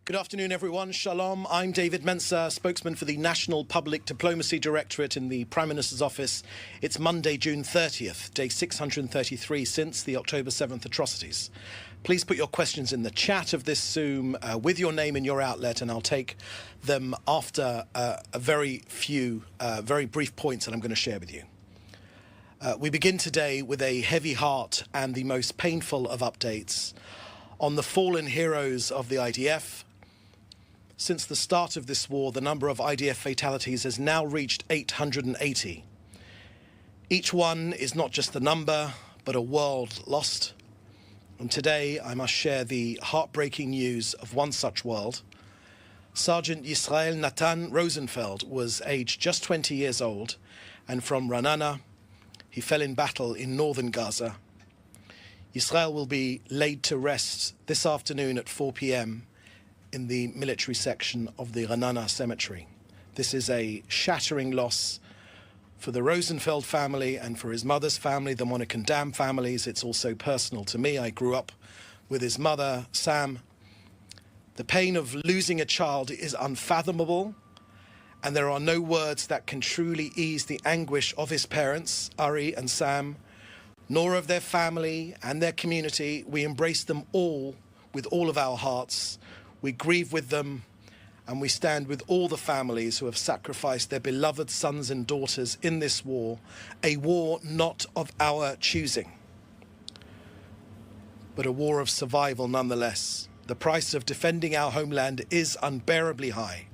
Good afternoon, everyone. Shalom. I'm David Mensah, spokesman for the National Public Diplomacy Directorate in the Prime Minister's office. It's Monday, June 30th, day 633 since the October 7th atrocities. Please put your questions in the chat of this Zoom with your name and your outlet, and I'll take them after a very brief points that I'm going to share with you. We begin today with a heavy heart and the most painful of updates on the fallen heroes of the IDF. Since the start of this war, the number of IDF fatalities has now reached 880. Each one is not just a number, but a world lost. And today, I must share the heartbreaking news of one such world. Sergeant Yisrael Natan Rosenfeld was aged just 20 years old, and from Ra'anana, he fell in battle in northern Gaza. Yisrael will be laid to rest this afternoon at 4 p.m. in the military section of the Ra'anana cemetery. This is a shattering loss for the Rosenfeld family and for his mother's family, the Monica and Dam families. It's also personal to me. I grew up with his mother, Sam. The pain of losing a child is unfathomable, and there are no words that can truly ease the anguish of his parents, Ari and Sam, nor of their family and their community. We embrace them all with all of our hearts. We grieve with them, and we stand with all the families who have sacrificed their beloved sons and daughters in this war, a war not of our choosing, but a war of survival nonetheless. The price of defending our homeland is unbearably high,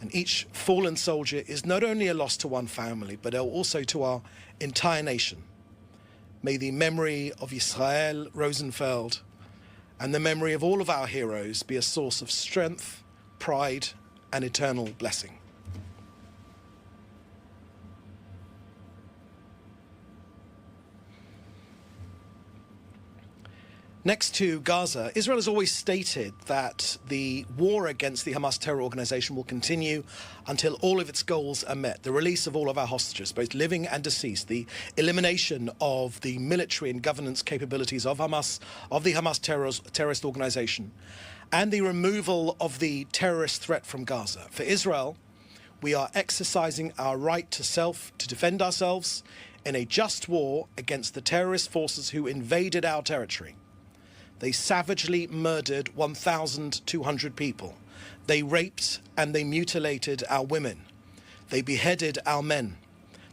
and each fallen soldier is not only a loss to one family, but also to our entire nation. May the memory of Yisrael Rosenfeld and the memory of all of our heroes be a source of strength, pride, and eternal blessing. Next to Gaza, Israel has always stated that the war against the Hamas terror organization will continue until all of its goals are met. The release of all of our hostages, both living and deceased, the elimination of the military and governance capabilities of Hamas, of the Hamas terrorist organization, and the removal of the terrorist threat from Gaza. For Israel, we are exercising our right to defend ourselves in a just war against the terrorist forces who invaded our territory. They savagely murdered 1,200 people. They raped and they mutilated our women. They beheaded our men.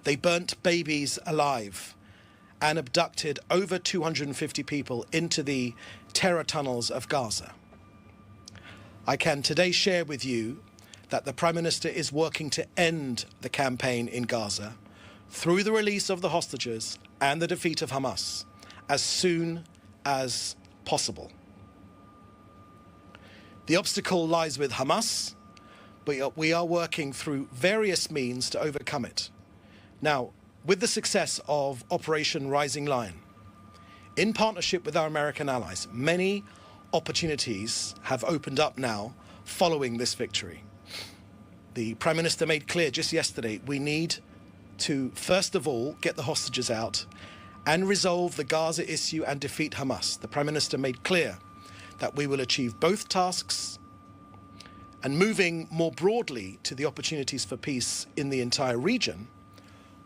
They burnt babies alive and abducted over 250 people into the terror tunnels of Gaza. I can today share with you that the Prime Minister is working to end the campaign in Gaza through the release of the hostages and the defeat of Hamas as soon as possible. The obstacle lies with Hamas, but we are working through various means to overcome it. Now, with the success of Operation Rising Lion, in partnership with our American allies, many opportunities have opened up now following this victory. The Prime Minister made clear just yesterday we need to, first of all, get the hostages out and resolve the Gaza issue and defeat Hamas. The Prime Minister made clear that we will achieve both tasks, and moving more broadly to the opportunities for peace in the entire region,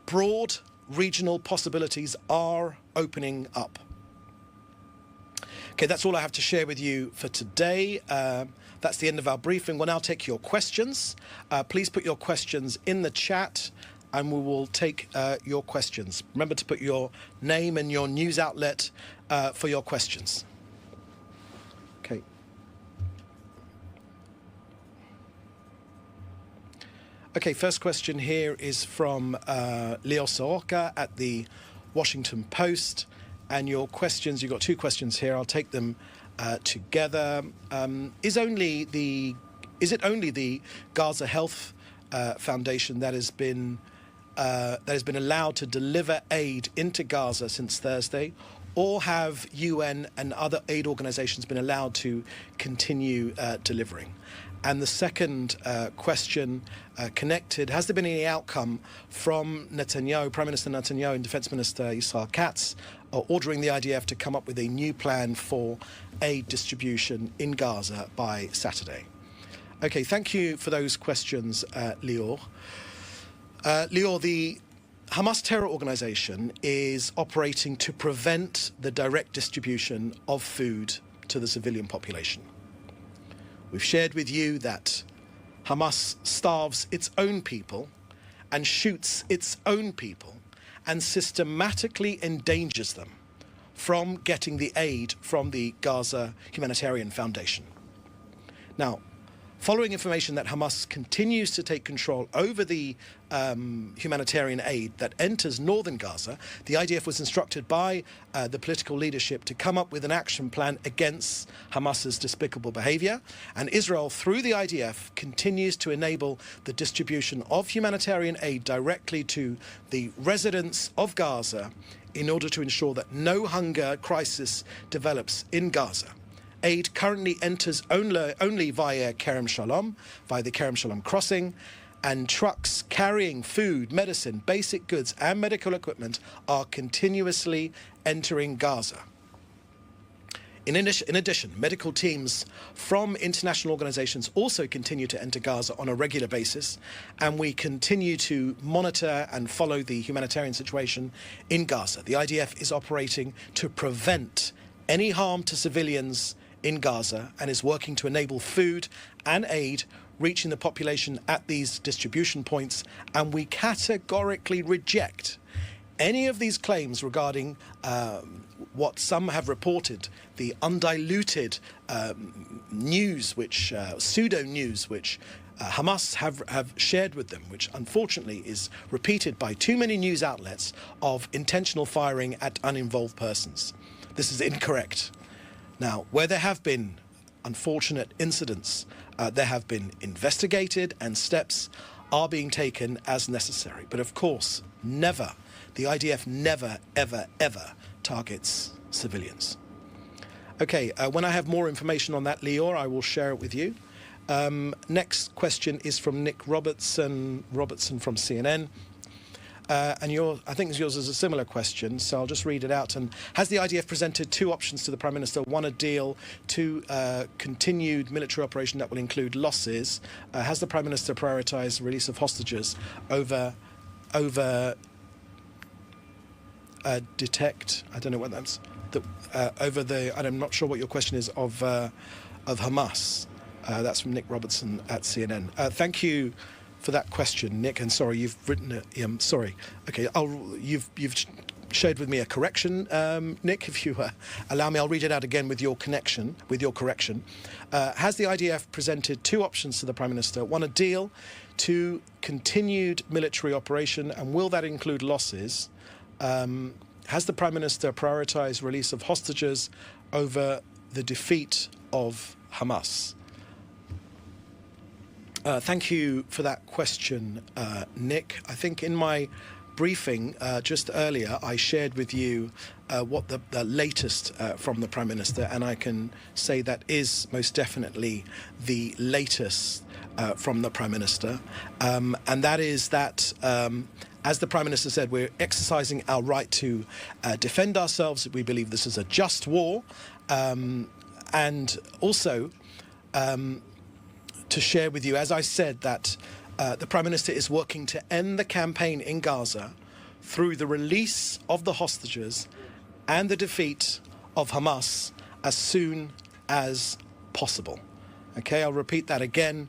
broad regional possibilities are opening up. Okay, that's all I have to share with you for today. That's the end of our briefing. We'll now take your questions. Please put your questions in the chat, and we will take your questions. Remember to put your name and your news outlet for your questions. Okay. Okay, first question here is from Leo Soroka at the Washington Post. And your questions, you've got two questions here. I'll take them together. Is it only the Gaza Health Foundation that has been allowed to deliver aid into Gaza since Thursday, or have UN and other aid organizations been allowed to continue delivering? And the second question connected, has there been any outcome from Netanyahu, Prime Minister Netanyahu and Defense Minister Israel Katz ordering the IDF to come up with a new plan for aid distribution in Gaza by Saturday? Okay, thank you for those questions, Lior. Lior, the Hamas terror organization is operating to prevent the direct distribution of food to the civilian population. We've shared with you that Hamas starves its own people and shoots its own people and systematically endangers them from getting the aid from the Gaza Humanitarian Foundation. Now, following information that Hamas continues to take control over the humanitarian aid that enters northern Gaza, the IDF was instructed by the political leadership to come up with an action plan against Hamas's despicable behavior. And Israel, through the IDF, continues to enable the distribution of humanitarian aid directly to the residents of Gaza in order to ensure that no hunger crisis develops in Gaza. Aid currently enters only via Kerem Shalom, via the Kerem Shalom crossing, and trucks carrying food, medicine, basic goods and medical equipment are continuously entering Gaza. In addition, medical teams from international organizations also continue to enter Gaza on a regular basis, and we continue to monitor and follow the humanitarian situation in Gaza. The IDF is operating to prevent any harm to civilians in Gaza and is working to enable food and aid reaching the population at these distribution points, and we categorically reject any of these claims regarding what some have reported, the undiluted news, which pseudo-news, which Hamas have shared with them, which unfortunately is repeated by too many news outlets, of intentional firing at uninvolved persons. This is incorrect. Now, where there have been unfortunate incidents, there have been investigated and steps are being taken as necessary. But of course, never, the IDF never, ever, ever targets civilians. Okay, when I have more information on that, Lior, I will share it with you. Next question is from Nick Robertson from CNN. And I think yours is a similar question, so I'll just read it out. And has the IDF presented two options to the Prime Minister? One, a deal to continued military operation that will include losses. Has the Prime Minister prioritised the release of hostages over detect? I don't know what that's over the. I'm not sure what your question is of Hamas. That's from Nick Robertson at CNN. Thank you for that question, Nick, and sorry, you've written it. Sorry. Okay, you've shared with me a correction, Nick. If you allow me, I'll read it out again with your correction. Has the IDF presented two options to the Prime Minister? One, a deal to continued military operation, and will that include losses? Has the Prime Minister prioritised release of hostages over the defeat of Hamas? Thank you for that question, Nick. I think in my briefing just earlier, I shared with you what the latest from the Prime Minister, and I can say that is most definitely the latest from the Prime Minister. And that is that, as the Prime Minister said, we're exercising our right to defend ourselves. We believe this is a just war. And also, to share with you, as I said, that the Prime Minister is working to end the campaign in Gaza through the release of the hostages and the defeat of Hamas as soon as possible. Okay, I'll repeat that again.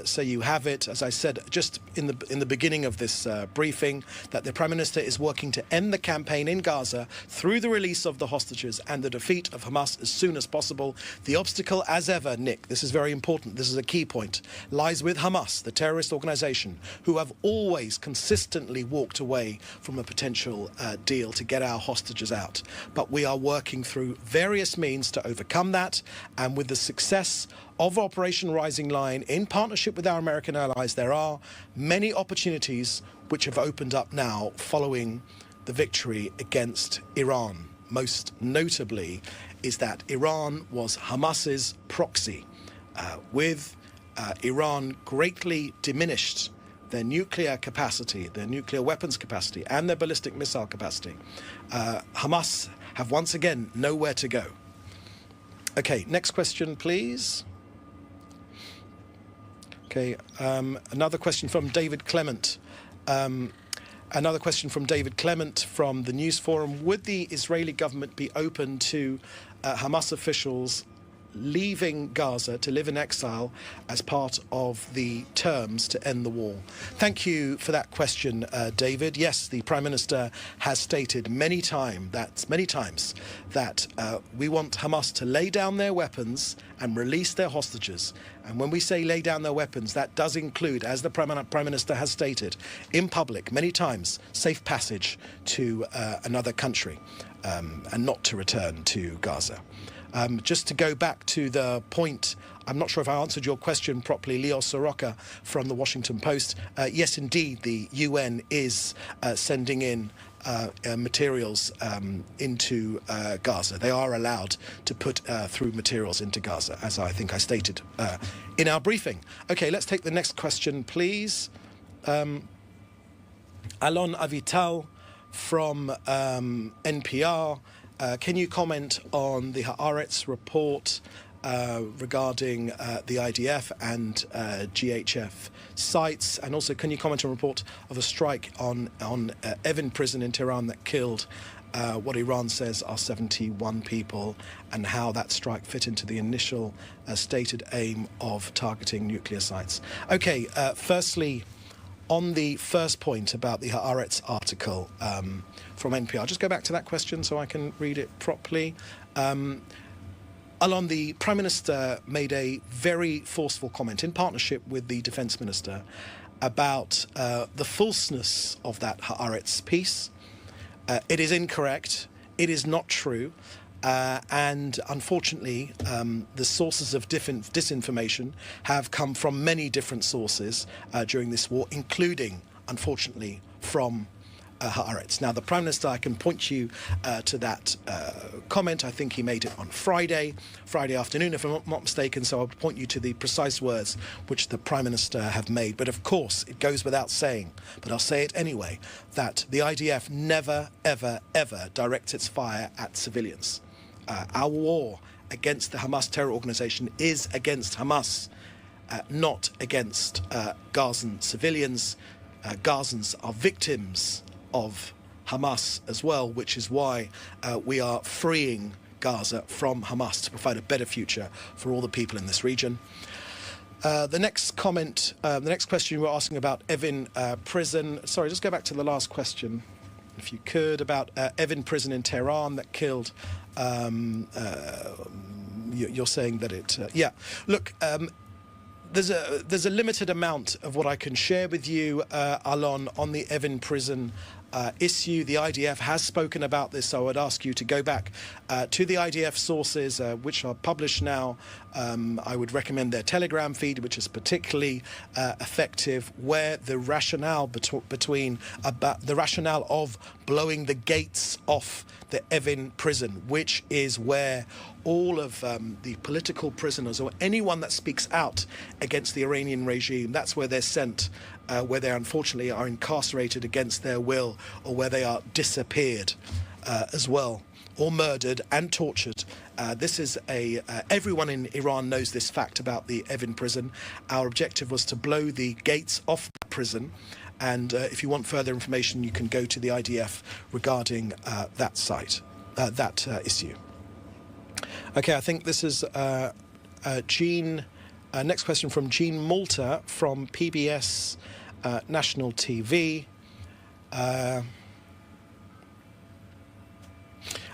So you have it, as I said just in the beginning of this briefing, that the Prime Minister is working to end the campaign in Gaza through the release of the hostages and the defeat of Hamas as soon as possible. The obstacle, as ever, Nick, this is very important, this is a key point, lies with Hamas, the terrorist organization, who have always consistently walked away from a potential deal to get our hostages out. But we are working through various means to overcome that, and with the success of Operation Rising Lion, in partnership with our American allies, there are many opportunities which have opened up now following the victory against Iran most notably, is that Iran was Hamas's proxy, with Iran greatly diminished their nuclear capacity, their nuclear weapons capacity, and their ballistic missile capacity. Hamas have once again nowhere to go. Okay, next question, please. Okay, another question from David Clement. Another question from David Clement from the News Forum. Would the Israeli government be open to Hamas officials leaving Gaza to live in exile as part of the terms to end the war? Thank you for that question, David. Yes, the Prime Minister has stated many times that we want Hamas to lay down their weapons and release their hostages. And when we say lay down their weapons, that does include, as the Prime Minister has stated in public many times, safe passage to another country and not to return to Gaza. Just to go back to the point, I'm not sure if I answered your question properly, Leo Soroka from the Washington Post. Yes, indeed, the UN is sending in materials into Gaza. They are allowed to put through materials into Gaza, as I think I stated in our briefing. Okay, let's take the next question, please. Alon Avital from NPR. Can you comment on the Haaretz report regarding the IDF and GHF sites? And also, can you comment on a report of a strike on Evin prison in Tehran that killed what Iran says are 71 people, and how that strike fit into the initial stated aim of targeting nuclear sites? Okay, firstly, on the first point about the Haaretz article from NPR, just go back to that question so I can read it properly. Alon, the Prime Minister made a very forceful comment in partnership with the Defence Minister about the falseness of that Haaretz piece. It is incorrect. It is not true. And unfortunately, the sources of disinformation have come from many different sources during this war, including, unfortunately, from Haaretz. Now, the Prime Minister, I can point you to that comment. I think he made it on Friday afternoon, if I'm not mistaken, so I'll point you to the precise words which the Prime Minister have made. But of course, it goes without saying, but I'll say it anyway, that the IDF never, ever, ever directs its fire at civilians. Our war against the Hamas terror organization is against Hamas, not against Gazan civilians. Gazans are victims of Hamas as well, which is why we are freeing Gaza from Hamas to provide a better future for all the people in this region. The next comment, the next question you were asking about Evin prison. Sorry, just go back to the last question, if you could, about Evin prison in Tehran that killed. You're saying that it... yeah, look, there's a limited amount of what I can share with you, Alon, on the Evin prison issue. The IDF has spoken about this, so I would ask you to go back to the IDF sources, which are published now. I would recommend their Telegram feed, which is particularly effective, where the rationale the rationale of blowing the gates off the Evin prison, which is where all of the political prisoners or anyone that speaks out against the Iranian regime, that's where they're sent, where they unfortunately are incarcerated against their will, or where they are disappeared as well, or murdered and tortured. This is everyone in Iran knows this fact about the Evin prison. Our objective was to blow the gates off the prison. And if you want further information, you can go to the IDF regarding that site, that issue. Okay, I think this is Jean. Next question from Jean Malta from PBS National TV.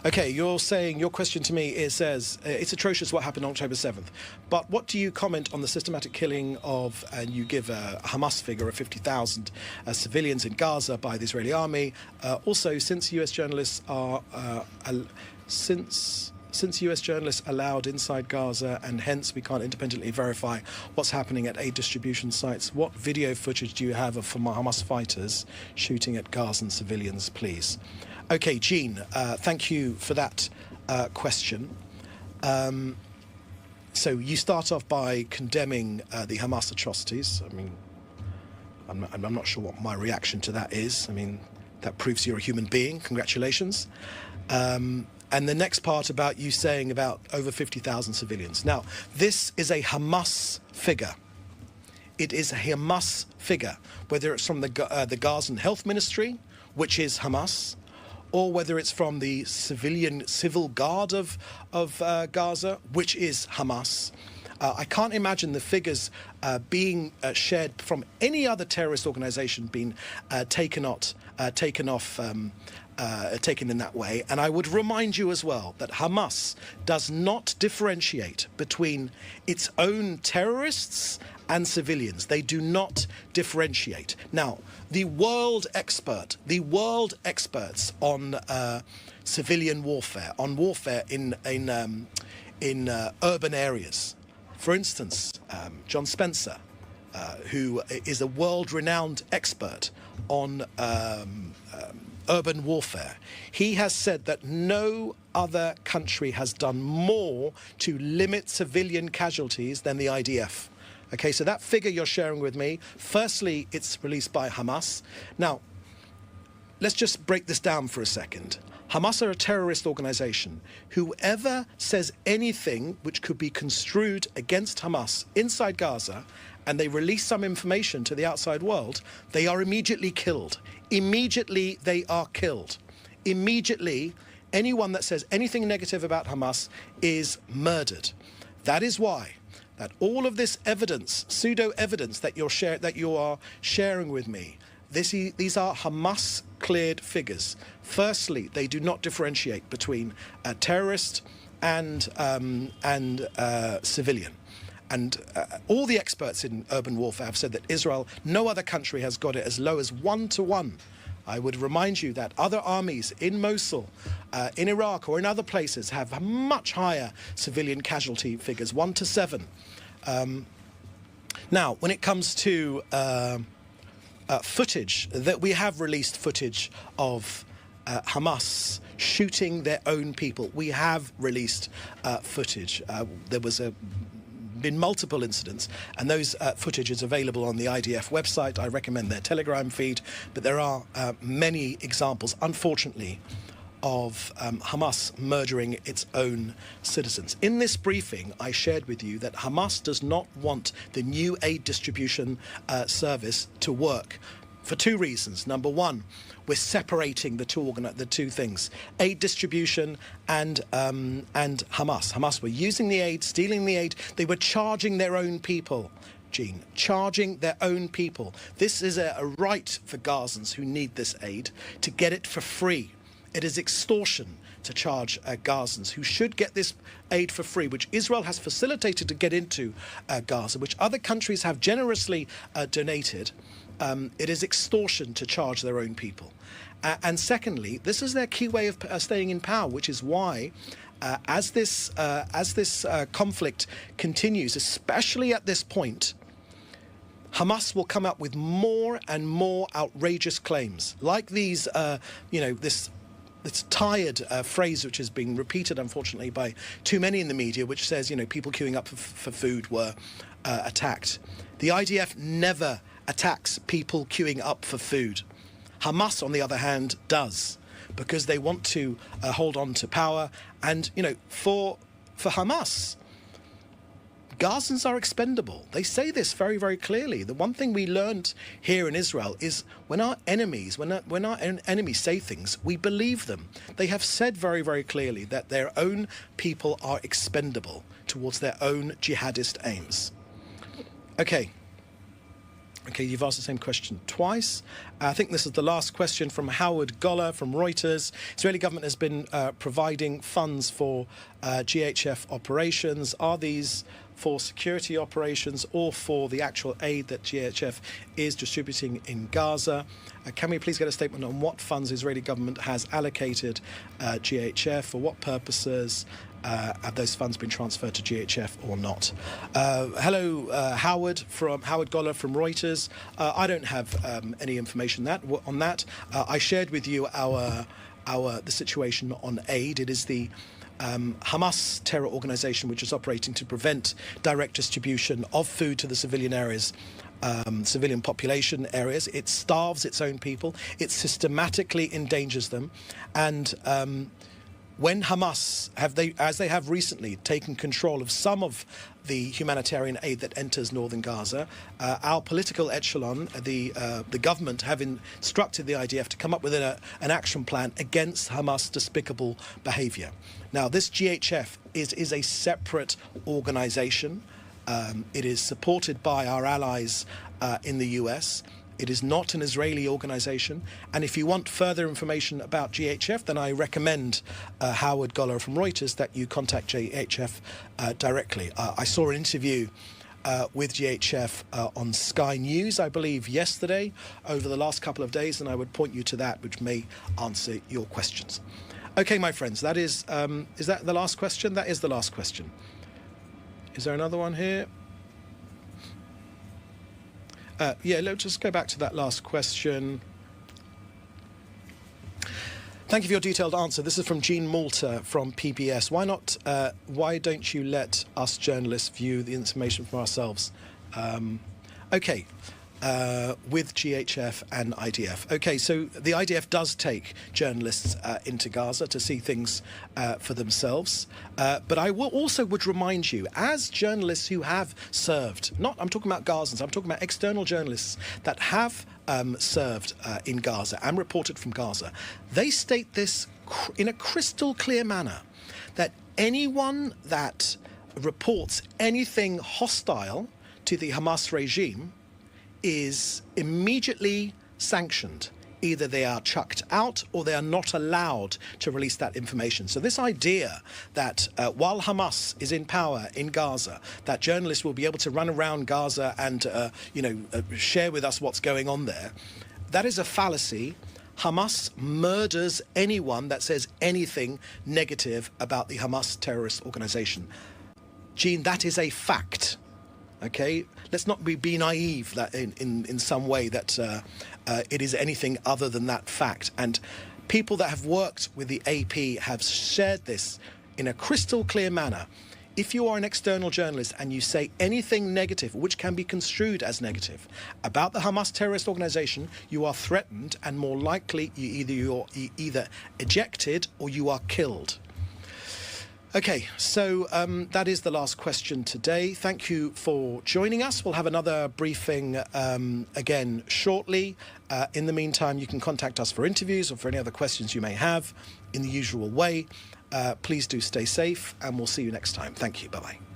Okay, you're saying, your question to me says, it's atrocious what happened on October 7th, but what do you comment on the systematic killing of, and you give a Hamas figure of 50,000 civilians in Gaza by the Israeli army? Also, since US journalists are, since US journalists allowed inside Gaza, and hence we can't independently verify what's happening at aid distribution sites, what video footage do you have of Hamas fighters shooting at Gazan civilians, please? Okay, Jean, thank you for that question. So you start off by condemning the Hamas atrocities. I mean, I'm not sure what my reaction to that is. I mean, that proves you're a human being. Congratulations. And the next part about you saying about over 50,000 civilians. Now, this is a Hamas figure. It is a Hamas figure, whether it's from the Gazan Health Ministry, which is Hamas, or whether it's from the civil guard of Gaza, which is Hamas. I can't imagine the figures being shared from any other terrorist organization being taken in that way. And I would remind you as well that Hamas does not differentiate between its own terrorists and civilians. They do not differentiate. Now, the world experts on civilian warfare, on warfare in urban areas, for instance, John Spencer, who is a world-renowned expert on urban warfare, he has said that no other country has done more to limit civilian casualties than the IDF. Okay, so that figure you're sharing with me, firstly, it's released by Hamas. Now, let's just break this down for a second. Hamas are a terrorist organization. Whoever says anything which could be construed against Hamas inside Gaza, and they release some information to the outside world, they are immediately killed. Immediately, they are killed. Immediately, anyone that says anything negative about Hamas is murdered. That is why that all of this evidence, pseudo-evidence that you are sharing with me, these are Hamas-cleared figures. Firstly, they do not differentiate between terrorist and civilian. And all the experts in urban warfare have said that Israel, no other country has got it as low as 1-to-1. I would remind you that other armies in Mosul, in Iraq or in other places have much higher civilian casualty figures, 1-to-7. Now, when it comes to footage, that we have released footage of Hamas shooting their own people. We have released footage. There was been multiple incidents, and those footage is available on the IDF website. I recommend their Telegram feed, but there are many examples, unfortunately, of Hamas murdering its own citizens. In this briefing, I shared with you that Hamas does not want the new aid distribution service to work for two reasons. Number one, we're separating the two things, aid distribution and Hamas. Hamas were using the aid, stealing the aid. They were charging their own people, Jean, charging their own people. This is a right for Gazans who need this aid to get it for free. It is extortion to charge Gazans who should get this aid for free, which Israel has facilitated to get into Gaza, which other countries have generously donated. It is extortion to charge their own people. And secondly, this is their key way of staying in power, which is why, as this conflict continues, especially at this point, Hamas will come up with more and more outrageous claims, like these, this tired phrase which has been repeated, unfortunately, by too many in the media, which says, people queuing up for food were attacked. The IDF never attacks people queuing up for food. Hamas, on the other hand, does, because they want to hold on to power. And, for Hamas, Gazans are expendable. They say this very, very clearly. The one thing we learned here in Israel is when our enemies say things, we believe them. They have said very, very clearly that their own people are expendable towards their own jihadist aims. Okay, you've asked the same question twice. I think this is the last question from Howard Goller from Reuters. Israeli government has been providing funds for GHF operations. Are these for security operations or for the actual aid that GHF is distributing in Gaza? Can we please get a statement on what funds the Israeli government has allocated GHF, for what purposes? Have those funds been transferred to GHF or not? Hello, Howard Goller from Reuters. I don't have any information on that. I shared with you our the situation on aid. It is the Hamas terror organization which is operating to prevent direct distribution of food to the civilian areas, civilian population areas. It starves its own people. It systematically endangers them. And when Hamas, as they have recently, taken control of some of the humanitarian aid that enters northern Gaza, our political echelon, the government, have instructed the IDF to come up with an action plan against Hamas' despicable behaviour. Now, this GHF is a separate organisation. It is supported by our allies in the US. It is not an Israeli organisation. And if you want further information about GHF, then I recommend Howard Goller from Reuters that you contact GHF directly. I saw an interview with GHF on Sky News, I believe, yesterday, over the last couple of days, and I would point you to that, which may answer your questions. Okay, my friends, that is that the last question? That is the last question. Is there another one here? Yeah, let's just go back to that last question. Thank you for your detailed answer. This is from Jean Malta from PBS. Why don't you let us journalists view the information for ourselves? Okay. With GHF and IDF. Okay, so the IDF does take journalists into Gaza to see things for themselves. But I would remind you, as journalists who have served, I'm talking about Gazans, I'm talking about external journalists that have served in Gaza and reported from Gaza, they state this in a crystal clear manner, that anyone that reports anything hostile to the Hamas regime is immediately sanctioned. Either they are chucked out or they are not allowed to release that information. So this idea that while Hamas is in power in Gaza, that journalists will be able to run around Gaza and share with us what's going on there, that is a fallacy. Hamas murders anyone that says anything negative about the Hamas terrorist organization. Jean, that is a fact. Okay, let's not be naive that in some way that it is anything other than that fact. And people that have worked with the AP have shared this in a crystal clear manner. If you are an external journalist and you say anything negative, which can be construed as negative, about the Hamas terrorist organization, you are threatened, and more likely you're either ejected or you are killed. Okay, so that is the last question today. Thank you for joining us. We'll have another briefing again shortly. In the meantime, you can contact us for interviews or for any other questions you may have in the usual way. Please do stay safe, and we'll see you next time. Thank you. Bye-bye.